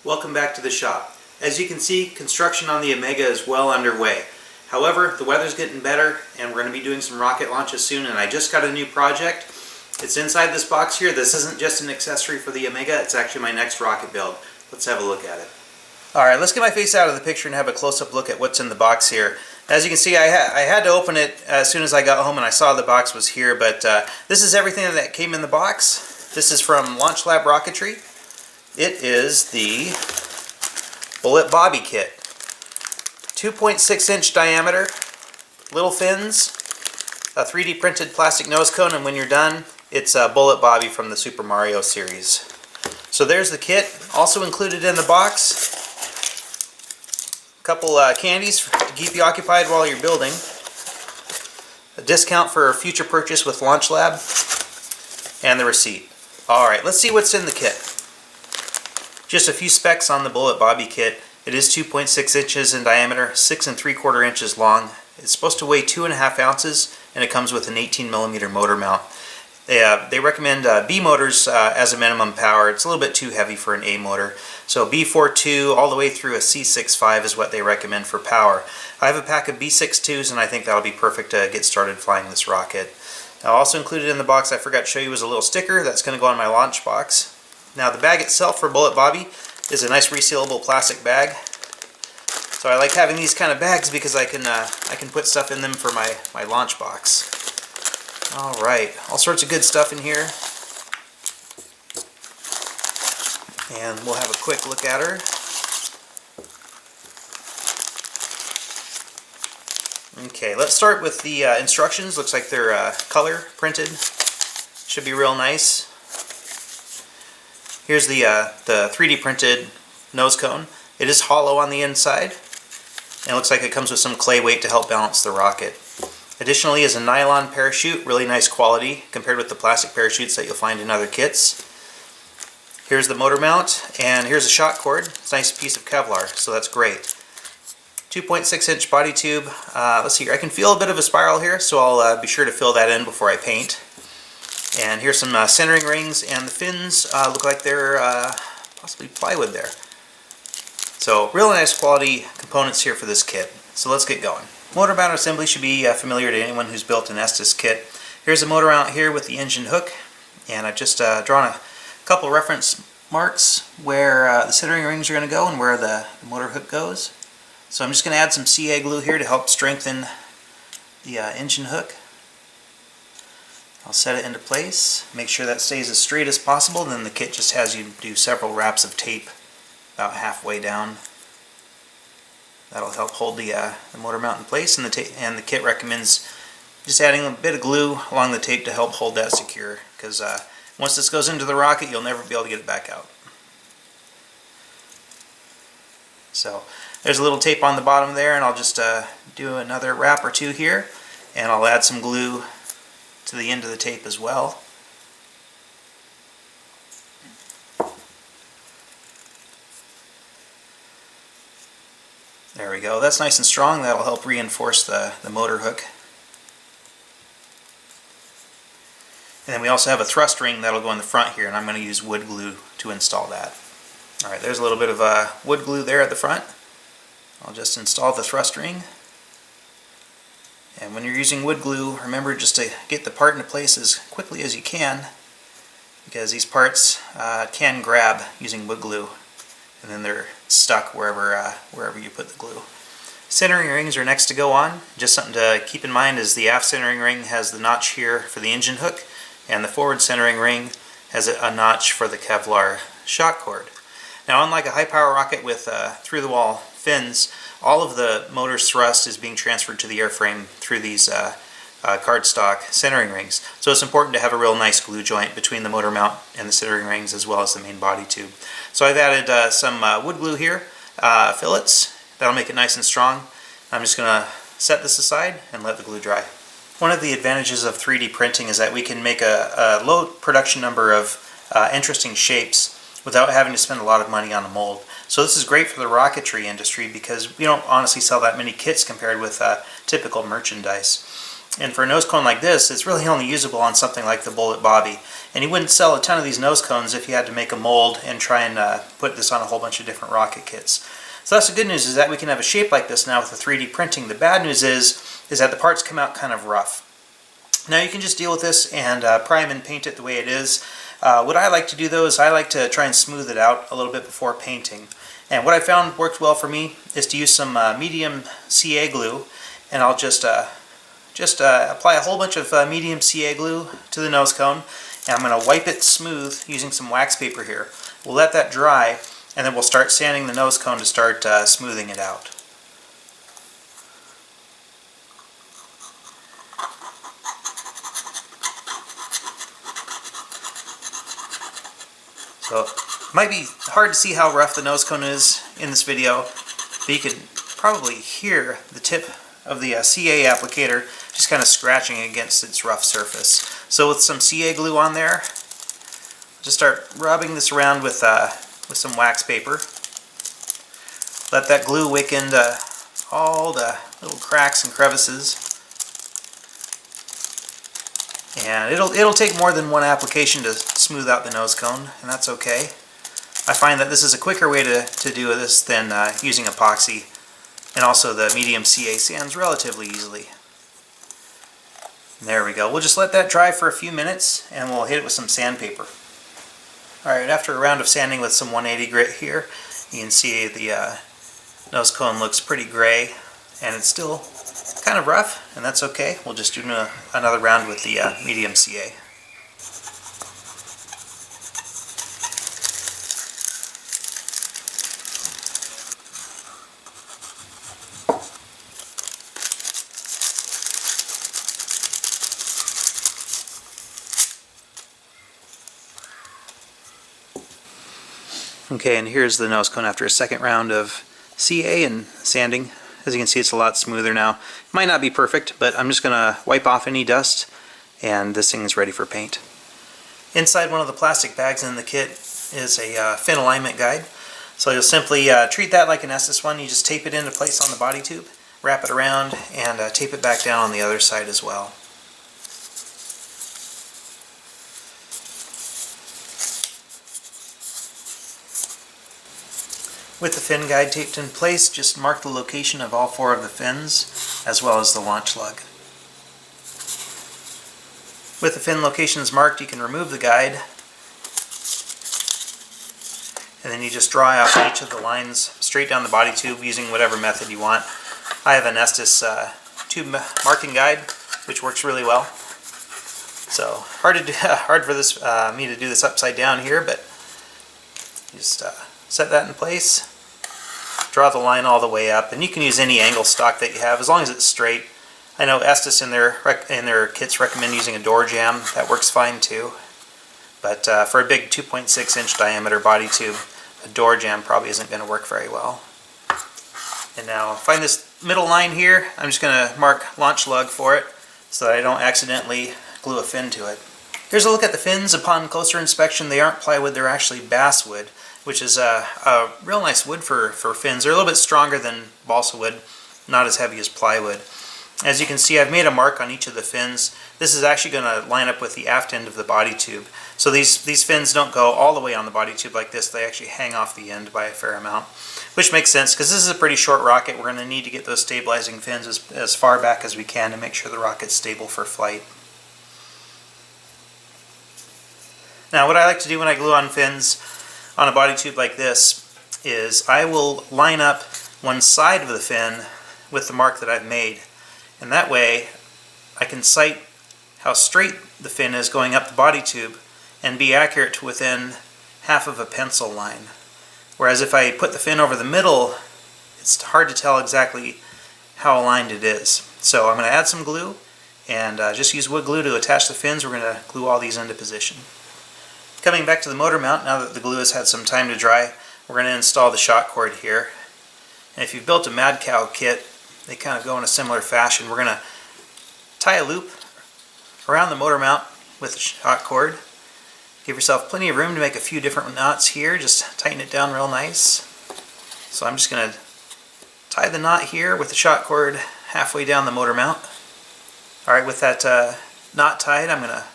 Welcome back to the shop. As you can see, construction on the Omega is well underway. However, the weather's getting better and we're going to be doing some rocket launches soon, and I just got a new project. It's inside this box here. This isn't just an accessory for the Omega, it's actually my next rocket build. Let's have a look at it. Alright, let's get my face out of the picture and have a close-up look at what's in the box here. As you can see, I had to open it as soon as I got home and I saw the box was here, but this is everything that came in the box. This is from Launch Lab Rocketry. It is the Bullet Bobby Kit. 2.6 inch diameter, little fins, a 3D printed plastic nose cone, and when you're done, it's a Bullet Bobby from the Super Mario series. So there's the kit. Also included in the box, a couple candies to keep you occupied while you're building, a discount for future purchase with Launch Lab, and the receipt. Alright, let's see what's in the kit. Just a few specs on the Bullet Bobby Kit. It is 2.6 inches in diameter, 6 3/4 inches long. It's supposed to weigh 2.5 ounces, and it comes with an 18mm motor mount. They recommend B motors as a minimum power. It's a little bit too heavy for an A motor. So B42 all the way through a C65 is what they recommend for power. I have a pack of B62s, and I think that'll be perfect to get started flying this rocket. Now, also included in the box, I forgot to show you, is a little sticker that's going to go on my launch box. Now, the bag itself for Bullet Bobby is a nice resealable plastic bag. So I like having these kind of bags because I can put stuff in them for my launch box. Alright, all sorts of good stuff in here. And we'll have a quick look at her. Okay, let's start with the instructions. Looks like they're color printed. Should be real nice. Here's the 3D printed nose cone. It is hollow on the inside, and it looks like it comes with some clay weight to help balance the rocket. Additionally is a nylon parachute, really nice quality compared with the plastic parachutes that you'll find in other kits. Here's the motor mount, and here's a shot cord. It's a nice piece of Kevlar, so that's great. 2.6 inch body tube. Let's see here, I can feel a bit of a spiral here, so I'll be sure to fill that in before I paint. And here's some centering rings, and the fins look like they're possibly plywood there. So really nice quality components here for this kit. So let's get going. Motorbounder Assembly should be familiar to anyone who's built an Estes kit. Here's a motor mount here with the engine hook, and I've just drawn a couple reference marks where the centering rings are going to go and where the motor hook goes. So I'm just going to add some CA glue here to help strengthen the engine hook. I'll set it into place, make sure that stays as straight as possible, and then the kit just has you do several wraps of tape about halfway down. That'll help hold the motor mount in place, and the kit recommends just adding a bit of glue along the tape to help hold that secure, because once this goes into the rocket, you'll never be able to get it back out. So there's a little tape on the bottom there, and I'll just do another wrap or two here, and I'll add some glue to the end of the tape as well. There we go. That's nice and strong. That'll help reinforce the motor hook. And then we also have a thrust ring that'll go in the front here, and I'm going to use wood glue to install that. Alright, there's a little bit of wood glue there at the front. I'll just install the thrust ring. And when you're using wood glue, remember just to get the part into place as quickly as you can, because these parts can grab using wood glue, and then they're stuck wherever you put the glue. Centering rings are next to go on. Just something to keep in mind is the aft centering ring has the notch here for the engine hook, and the forward centering ring has a notch for the Kevlar shot cord. Now, unlike a high power rocket with through-the-wall fins, all of the motor's thrust is being transferred to the airframe through these cardstock centering rings. So it's important to have a real nice glue joint between the motor mount and the centering rings, as well as the main body tube. So I've added some wood glue here, fillets. That'll make it nice and strong. I'm just going to set this aside and let the glue dry. One of the advantages of 3D printing is that we can make a low production number of interesting shapes without having to spend a lot of money on a mold. So this is great for the rocketry industry because we don't honestly sell that many kits compared with typical merchandise. And for a nose cone like this, it's really only usable on something like the Bullet Bobby. And you wouldn't sell a ton of these nose cones if you had to make a mold and try and put this on a whole bunch of different rocket kits. So that's the good news, is that we can have a shape like this now with the 3D printing. The bad news is that the parts come out kind of rough. Now you can just deal with this and prime and paint it the way it is. What I like to do though is I like to try and smooth it out a little bit before painting. And what I found worked well for me is to use some medium CA glue, and I'll just apply a whole bunch of medium CA glue to the nose cone, and I'm going to wipe it smooth using some wax paper here. We'll let that dry, and then we'll start sanding the nose cone to start smoothing it out. So it might be hard to see how rough the nose cone is in this video, but you can probably hear the tip of the CA applicator just kind of scratching against its rough surface. So with some CA glue on there, just start rubbing this around with some wax paper. Let that glue wick into all the little cracks and crevices. And it'll take more than one application to smooth out the nose cone, and that's okay. I find that this is a quicker way to do this than using epoxy, and also the medium CA sands relatively easily. And there we go. We'll just let that dry for a few minutes, and we'll hit it with some sandpaper. Alright, after a round of sanding with some 180 grit here, you can see the nose cone looks pretty gray, and it's still kind of rough, and that's okay. We'll just do another round with the medium CA. Okay, and here's the nose cone after a second round of CA and sanding. As you can see, it's a lot smoother now. It might not be perfect, but I'm just going to wipe off any dust, and this thing is ready for paint. Inside one of the plastic bags in the kit is a fin alignment guide. So you'll simply treat that like an Estes one. You just tape it into place on the body tube, wrap it around, and tape it back down on the other side as well. With the fin guide taped in place, just mark the location of all four of the fins, as well as the launch lug. With the fin locations marked, you can remove the guide, and then you just draw out each of the lines straight down the body tube using whatever method you want. I have an Estes tube marking guide, which works really well. So hard for me to do this upside down here, but just set that in place. Draw the line all the way up, and you can use any angle stock that you have as long as it's straight. I know Estes in their kits recommend using a door jamb. That works fine too. But for a big 2.6 inch diameter body tube, a door jamb probably isn't going to work very well. And now find this middle line here. I'm just going to mark Launch Lug for it so that I don't accidentally glue a fin to it. Here's a look at the fins. Upon closer inspection, they aren't plywood, they're actually basswood, which is a real nice wood for fins. They're a little bit stronger than balsa wood, not as heavy as plywood. As you can see, I've made a mark on each of the fins. This is actually going to line up with the aft end of the body tube. So these fins don't go all the way on the body tube like this. They actually hang off the end by a fair amount, which makes sense because this is a pretty short rocket. We're going to need to get those stabilizing fins as far back as we can to make sure the rocket's stable for flight. Now, what I like to do when I glue on fins on a body tube like this is I will line up one side of the fin with the mark that I've made, and that way I can sight how straight the fin is going up the body tube and be accurate to within half of a pencil line. Whereas if I put the fin over the middle, it's hard to tell exactly how aligned it is. So I'm going to add some glue and just use wood glue to attach the fins. We're going to glue all these into position. Coming back to the motor mount, now that the glue has had some time to dry, we're going to install the shock cord here. And if you've built a Mad Cow kit, they kind of go in a similar fashion. We're going to tie a loop around the motor mount with the shock cord. Give yourself plenty of room to make a few different knots here. Just tighten it down real nice. So I'm just going to tie the knot here with the shock cord halfway down the motor mount. Alright, with that knot tied, I'm going to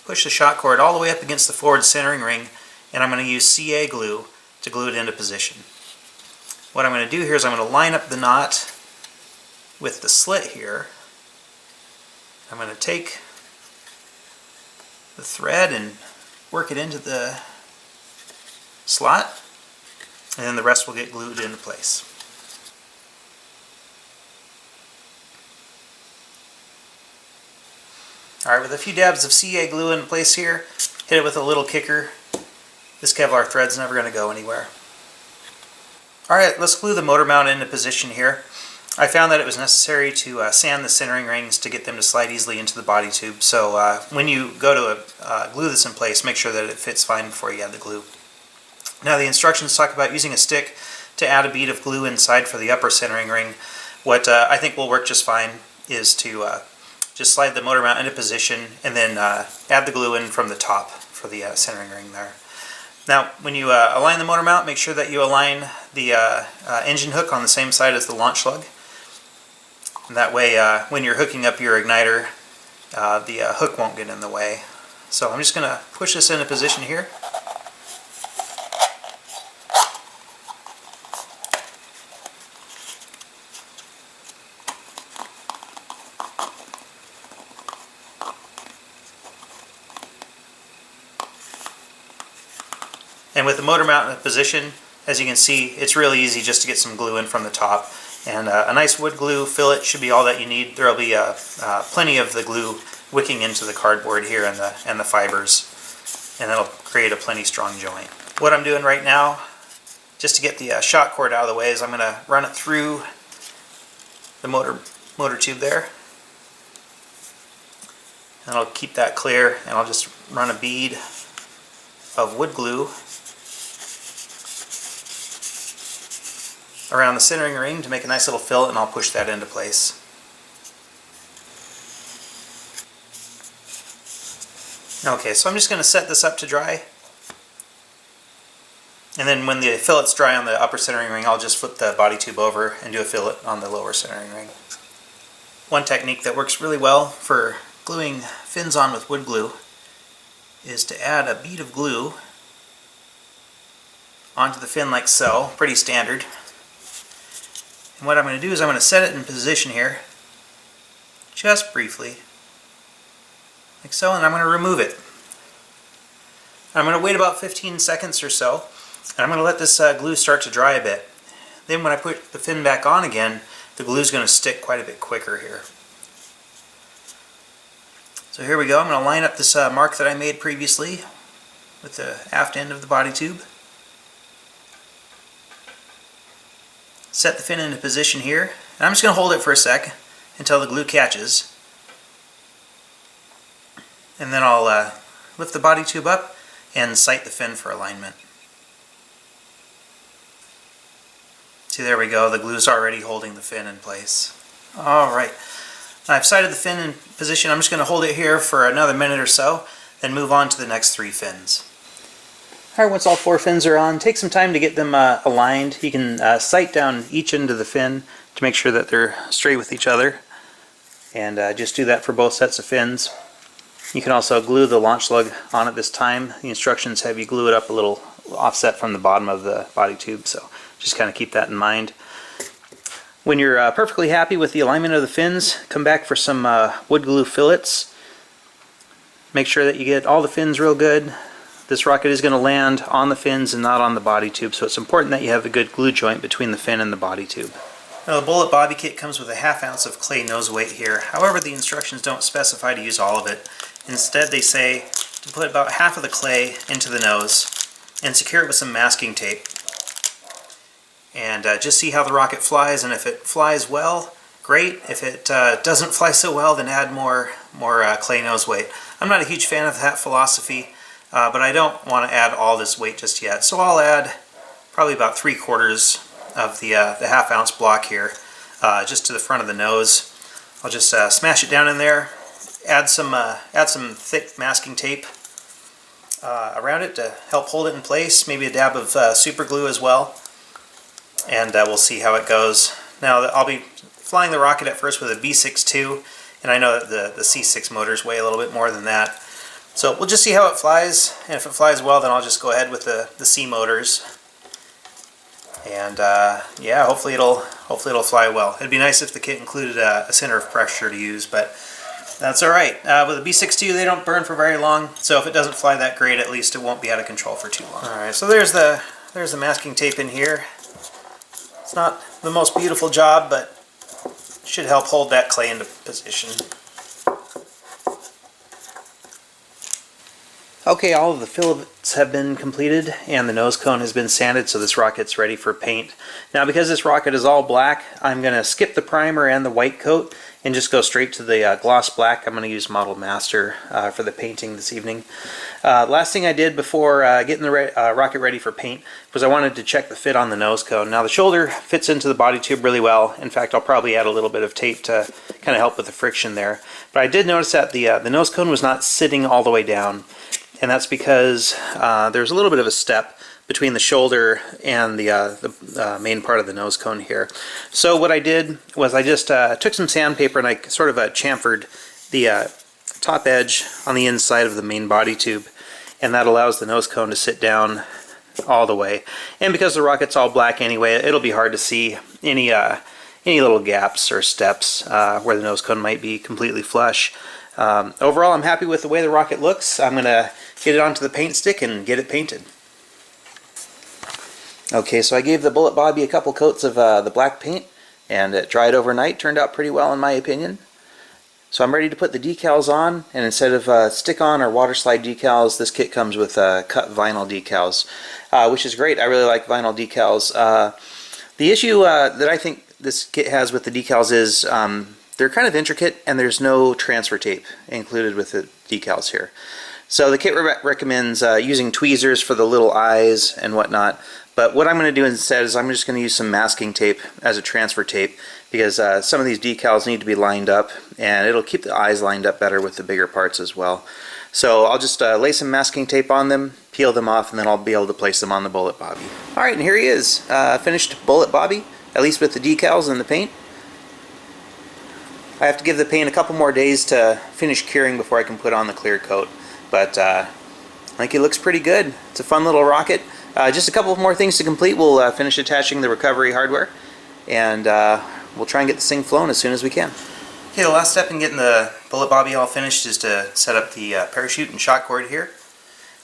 push the shot cord all the way up against the forward centering ring, and I'm going to use CA glue to glue it into position. What I'm going to do here is I'm going to line up the knot with the slit here. I'm going to take the thread and work it into the slot, and then the rest will get glued into place. Alright, with a few dabs of CA glue in place here, hit it with a little kicker. This Kevlar thread's never going to go anywhere. Alright, let's glue the motor mount into position here. I found that it was necessary to sand the centering rings to get them to slide easily into the body tube. So when you go to glue this in place, make sure that it fits fine before you add the glue. Now the instructions talk about using a stick to add a bead of glue inside for the upper centering ring. What I think will work just fine is to just slide the motor mount into position and then add the glue in from the top for the centering ring there. Now when you align the motor mount, make sure that you align the engine hook on the same side as the launch lug. And that way when you're hooking up your igniter, the hook won't get in the way. So I'm just going to push this into position here. And with the motor mount in position, as you can see, it's really easy just to get some glue in from the top. And a nice wood glue fillet should be all that you need. There will be plenty of the glue wicking into the cardboard here and the fibers, and that'll create a plenty strong joint. What I'm doing right now, just to get the shot cord out of the way, is I'm going to run it through the motor tube there. And I'll keep that clear, and I'll just run a bead of wood glue around the centering ring to make a nice little fillet, and I'll push that into place. Okay, so I'm just going to set this up to dry, and then when the fillet's dry on the upper centering ring, I'll just flip the body tube over and do a fillet on the lower centering ring. One technique that works really well for gluing fins on with wood glue is to add a bead of glue onto the fin like so, pretty standard. And what I'm going to do is I'm going to set it in position here, just briefly, like so, and I'm going to remove it. I'm going to wait about 15 seconds or so, and I'm going to let this glue start to dry a bit. Then when I put the fin back on again, the glue is going to stick quite a bit quicker here. So here we go. I'm going to line up this mark that I made previously with the aft end of the body tube. Set the fin into position here, and I'm just going to hold it for a sec until the glue catches. And then I'll lift the body tube up and sight the fin for alignment. See, there we go, the glue's already holding the fin in place. Alright, I've sighted the fin in position. I'm just going to hold it here for another minute or so, then move on to the next 3 fins. Alright, once all 4 fins are on, take some time to get them aligned. You can sight down each end of the fin to make sure that they're straight with each other. And just do that for both sets of fins. You can also glue the launch lug on at this time. The instructions have you glue it up a little offset from the bottom of the body tube, so just kind of keep that in mind. When you're perfectly happy with the alignment of the fins, come back for some wood glue fillets. Make sure that you get all the fins real good. This rocket is going to land on the fins and not on the body tube, so it's important that you have a good glue joint between the fin and the body tube. Now, the bullet bobby kit comes with a ½ ounce of clay nose weight here. However, the instructions don't specify to use all of it. Instead, they say to put about half of the clay into the nose and secure it with some masking tape. And just see how the rocket flies, and if it flies well, great. If it doesn't fly so well, then add more clay nose weight. I'm not a huge fan of that philosophy, but I don't want to add all this weight just yet. So I'll add probably about 3/4 of the ½ ounce block here, just to the front of the nose. I'll just smash it down in there, add some thick masking tape around it to help hold it in place, maybe a dab of super glue as well, and we'll see how it goes. Now I'll be flying the rocket at first with a B-62. And I know that the C6 motors weigh a little bit more than that. So we'll just see how it flies, and if it flies well, then I'll just go ahead with the C motors. And yeah, hopefully it'll fly well. It'd be nice if the kit included a center of pressure to use, but that's all right. With the B62, they don't burn for very long, so if it doesn't fly that great, at least it won't be out of control for too long. All right, so there's the masking tape in here. It's not the most beautiful job, but it should help hold that clay into position. Okay, all of the fillets have been completed and the nose cone has been sanded, so this rocket's ready for paint. Now, because this rocket is all black, I'm going to skip the primer and the white coat and just go straight to the gloss black. I'm going to use Model Master for the painting this evening. Last thing I did before getting the rocket ready for paint was I wanted to check the fit on the nose cone. Now, the shoulder fits into the body tube really well. In fact, I'll probably add a little bit of tape to kind of help with the friction there. But I did notice that the nose cone was not sitting all the way down. And that's because there's a little bit of a step between the shoulder and the main part of the nose cone here. So what I did was I just took some sandpaper and I sort of chamfered the top edge on the inside of the main body tube, and that allows the nose cone to sit down all the way. And because the rocket's all black anyway, it'll be hard to see any little gaps or steps where the nose cone might be completely flush. Overall, I'm happy with the way the rocket looks. I'm going to get it onto the paint stick and get it painted. Okay, so I gave the Bullet Bobby a couple coats of the black paint, and it dried overnight. Turned out pretty well in my opinion. So I'm ready to put the decals on, and instead of stick-on or water slide decals, this kit comes with cut vinyl decals, which is great. I really like vinyl decals. The issue that I think this kit has with the decals is they're kind of intricate, and there's no transfer tape included with the decals here. So the kit recommends using tweezers for the little eyes and whatnot, but what I'm going to do instead is I'm just going to use some masking tape as a transfer tape, because some of these decals need to be lined up, and it'll keep the eyes lined up better with the bigger parts as well. So I'll just lay some masking tape on them, peel them off, and then I'll be able to place them on the Bullet Bobby. Alright, and here he is, finished Bullet Bobby, at least with the decals and the paint. I have to give the paint a couple more days to finish curing before I can put on the clear coat, but I think it looks pretty good. It's a fun little rocket. Just a couple more things to complete. We'll finish attaching the recovery hardware, and we'll try and get this thing flown as soon as we can. Okay, the last step in getting the Bullet Bobby all finished is to set up the parachute and shot cord here.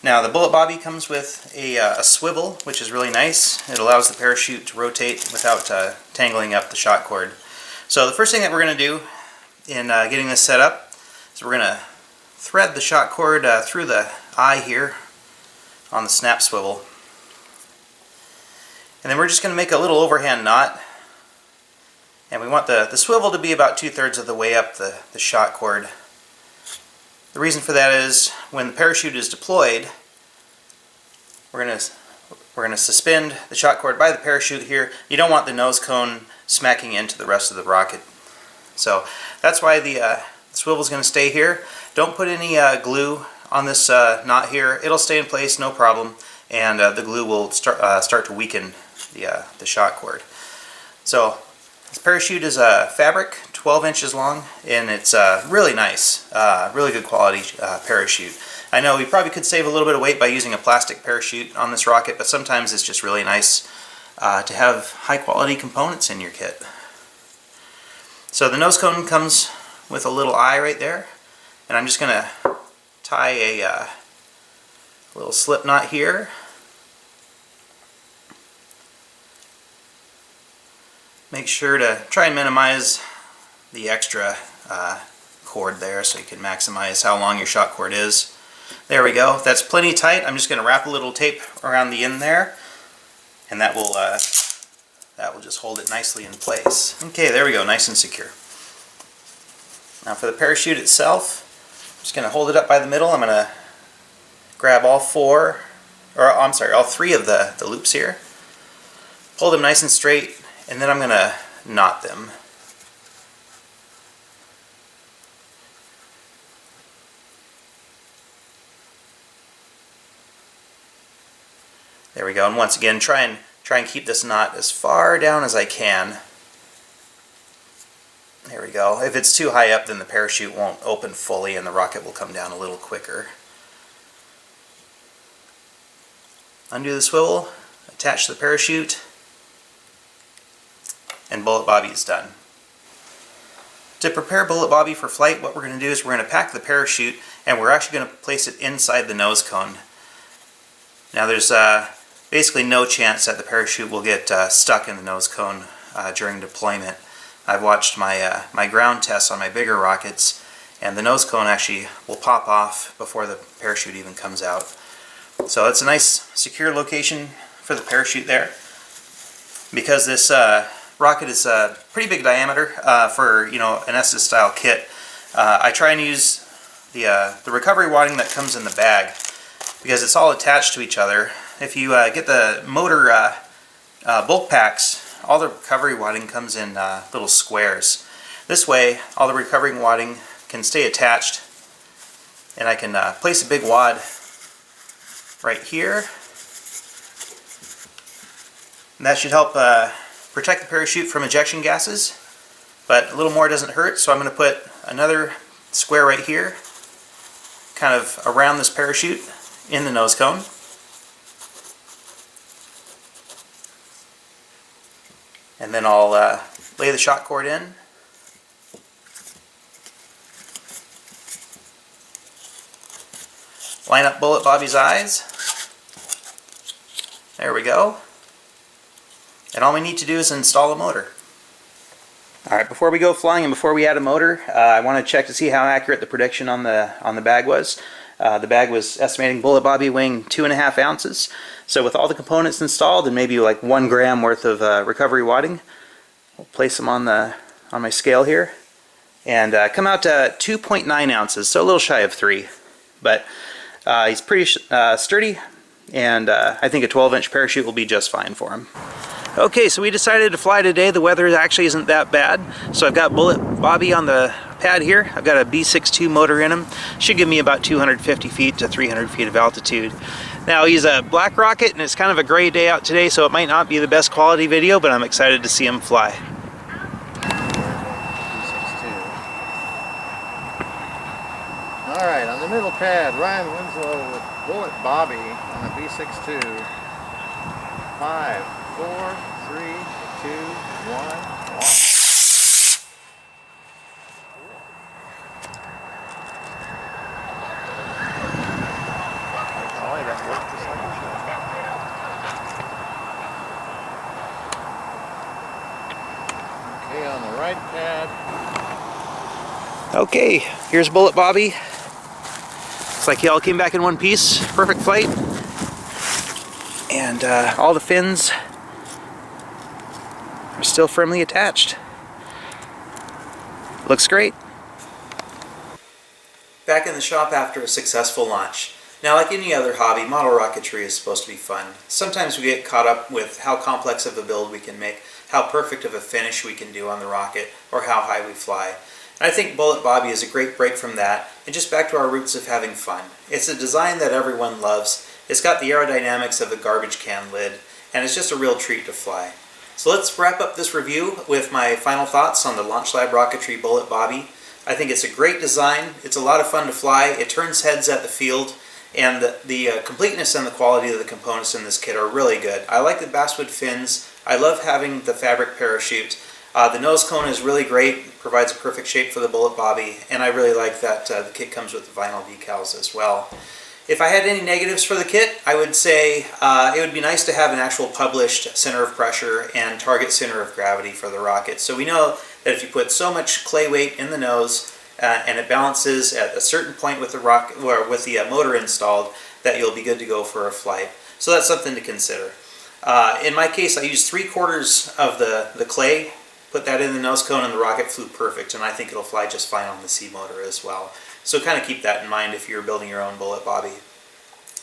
Now, the Bullet Bobby comes with a swivel, which is really nice. It allows the parachute to rotate without tangling up the shot cord. So the first thing that we're going to do in getting this set up is we're going to thread the shot cord through the eye here on the snap swivel. And then we're just going to make a little overhand knot. And we want the swivel to be about 2/3 of the way up the shot cord. The reason for that is when the parachute is deployed, we're going to suspend the shot cord by the parachute here. You don't want the nose cone smacking into the rest of the rocket. So that's why the swivel is going to stay here. Don't put any glue on this knot here. It'll stay in place, no problem, and the glue will start to weaken the shot cord. So this parachute is a fabric, 12 inches long, and it's really nice, really good quality parachute. I know you probably could save a little bit of weight by using a plastic parachute on this rocket, but sometimes it's just really nice to have high quality components in your kit. So the nose cone comes with a little eye right there, and I'm just going to tie a little slip knot here. Make sure to try and minimize the extra cord there so you can maximize how long your shot cord is. There we go. If that's plenty tight, I'm just going to wrap a little tape around the end there, and that will just hold it nicely in place. Okay, there we go, nice and secure. Now for the parachute itself, I'm just going to hold it up by the middle. I'm going to grab all three of the loops here, pull them nice and straight, and then I'm going to knot them. There we go, and once again, try and keep this knot as far down as I can. There we go. If it's too high up, then the parachute won't open fully and the rocket will come down a little quicker. Undo the swivel, attach the parachute, and Bullet Bobby is done. To prepare Bullet Bobby for flight, what we're going to do is we're going to pack the parachute and we're actually going to place it inside the nose cone. Now there's basically no chance that the parachute will get stuck in the nose cone during deployment. I've watched my ground tests on my bigger rockets, and the nose cone actually will pop off before the parachute even comes out. So it's a nice secure location for the parachute there. Because this rocket is a pretty big diameter for an Estes style kit, I try and use the recovery wadding that comes in the bag, because it's all attached to each other. If you get the motor bulk packs, all the recovery wadding comes in little squares. This way, all the recovery wadding can stay attached, and I can place a big wad right here. And that should help protect the parachute from ejection gases, but a little more doesn't hurt, so I'm going to put another square right here, kind of around this parachute in the nose cone. And then I'll lay the shock cord in. Line up Bullet Bobby's eyes. There we go. And all we need to do is install a motor. Alright, before we go flying and before we add a motor, I want to check to see how accurate the prediction on the bag was. The bag was estimating Bullet Bobby weighing 2.5 ounces. So with all the components installed and maybe like 1 gram worth of recovery wadding, we'll place them on my scale here, and come out to 2.9 ounces, so a little shy of 3. But he's pretty sturdy, and I think a 12-inch parachute will be just fine for him. Okay, so we decided to fly today. The weather actually isn't that bad. So I've got Bullet Bobby on the pad here. I've got a B62 motor in him. Should give me about 250 feet to 300 feet of altitude. Now he's a black rocket and it's kind of a gray day out today, so it might not be the best quality video, but I'm excited to see him fly. Alright, on the middle pad, Ryan Winslow with Bullet Bobby on a B62. 5, 4, 3, 2, 1, launch. Okay, on the right pad. Okay, here's Bullet Bobby. Looks like he all came back in one piece. Perfect flight. And all the fins are still firmly attached. Looks great. Back in the shop after a successful launch. Now, like any other hobby, model rocketry is supposed to be fun. Sometimes we get caught up with how complex of a build we can make, how perfect of a finish we can do on the rocket, or how high we fly. And I think Bullet Bobby is a great break from that, and just back to our roots of having fun. It's a design that everyone loves. It's got the aerodynamics of a garbage can lid, and it's just a real treat to fly. So let's wrap up this review with my final thoughts on the Launch Lab Rocketry Bullet Bobby. I think it's a great design. It's a lot of fun to fly. It turns heads at the field, and the completeness and the quality of the components in this kit are really good. I like the basswood fins. I love having the fabric parachute. The nose cone is really great, provides a perfect shape for the Bullet Bobby, and I really like that the kit comes with the vinyl decals as well. If I had any negatives for the kit, I would say it would be nice to have an actual published center of pressure and target center of gravity for the rocket. So we know that if you put so much clay weight in the nose and it balances at a certain point with the rocket or with the motor installed, that you'll be good to go for a flight. So that's something to consider. In my case, I used 3/4 of the clay, put that in the nose cone, and the rocket flew perfect, and I think it'll fly just fine on the C motor as well. So kind of keep that in mind if you're building your own Bullet Bobby.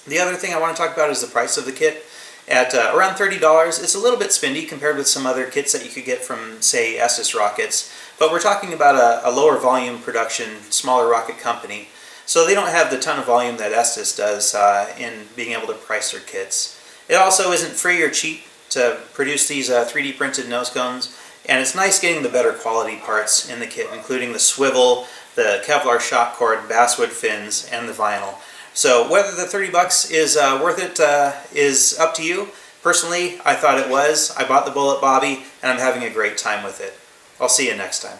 The other thing I want to talk about is the price of the kit. At around $30, it's a little bit spendy compared with some other kits that you could get from, say, Estes rockets, but we're talking about a lower volume production, smaller rocket company, so they don't have the ton of volume that Estes does in being able to price their kits. It also isn't free or cheap to produce these 3D printed nose cones, And it's nice getting the better quality parts in the kit, including the swivel, the Kevlar shock cord, basswood fins, and the vinyl. So whether the 30 bucks is worth it is up to you. Personally, I thought it was. I bought the Bullet Bobby, and I'm having a great time with it. I'll see you next time.